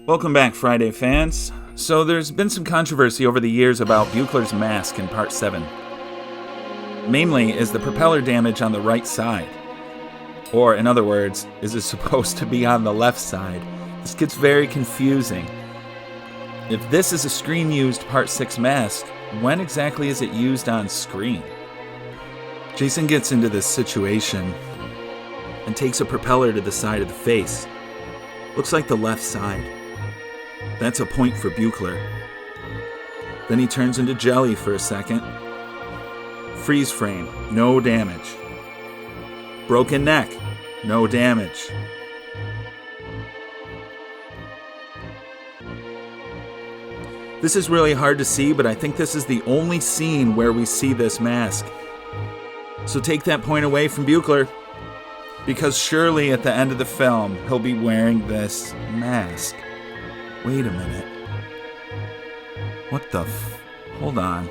Welcome back, Friday fans. So there's been some controversy over the years about Buechler's mask in Part 7. Mainly, is the propeller damage on the right side? Or, in other words, is it supposed to be on the left side? This gets very confusing. If this is a screen-used Part 6 mask, when exactly is it used on screen? Jason gets into this situation and takes a propeller to the side of the face. Looks like the left side. That's a point for Buechler. Then he turns into jelly for a second. Freeze frame, no damage. Broken neck, no damage. This is really hard to see, but I think this is the only scene where we see this mask. So take that point away from Buechler, because surely at the end of the film, he'll be wearing this mask. Wait a minute. What the Hold on.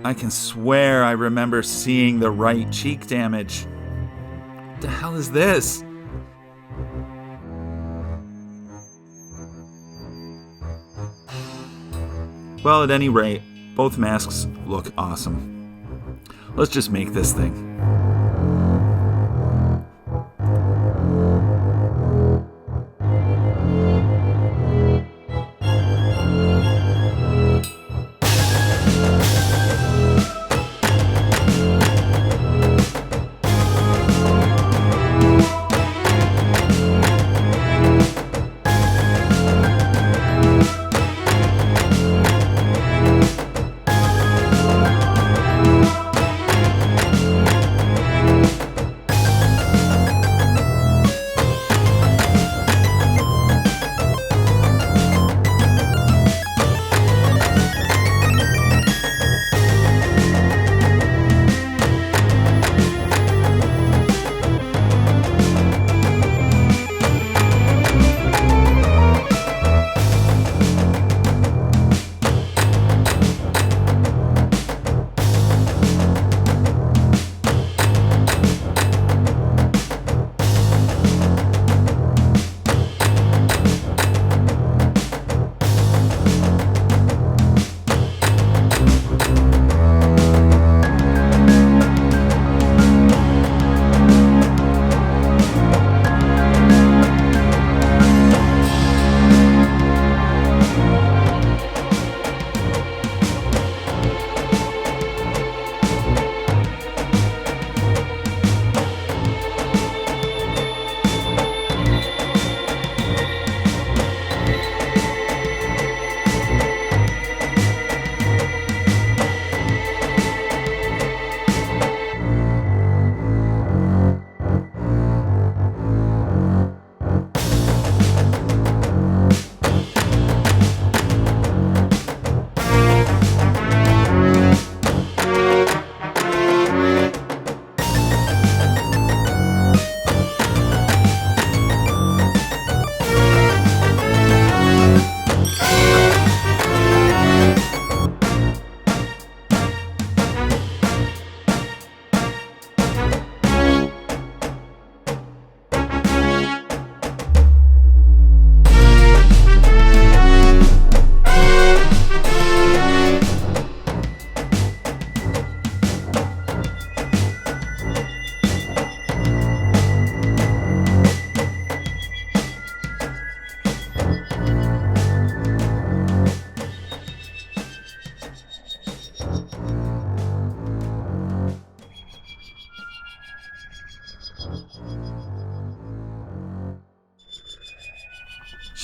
I can swear I remember seeing the right cheek damage. What the hell is this? Well, at any rate, both masks look awesome. Let's just make this thing.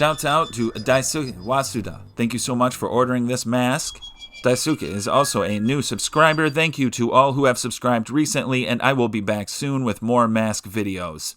Shouts out to Daisuke Wasuda. Thank you so much for ordering this mask. Daisuke is also a new subscriber. Thank you to all who have subscribed recently, and I will be back soon with more mask videos.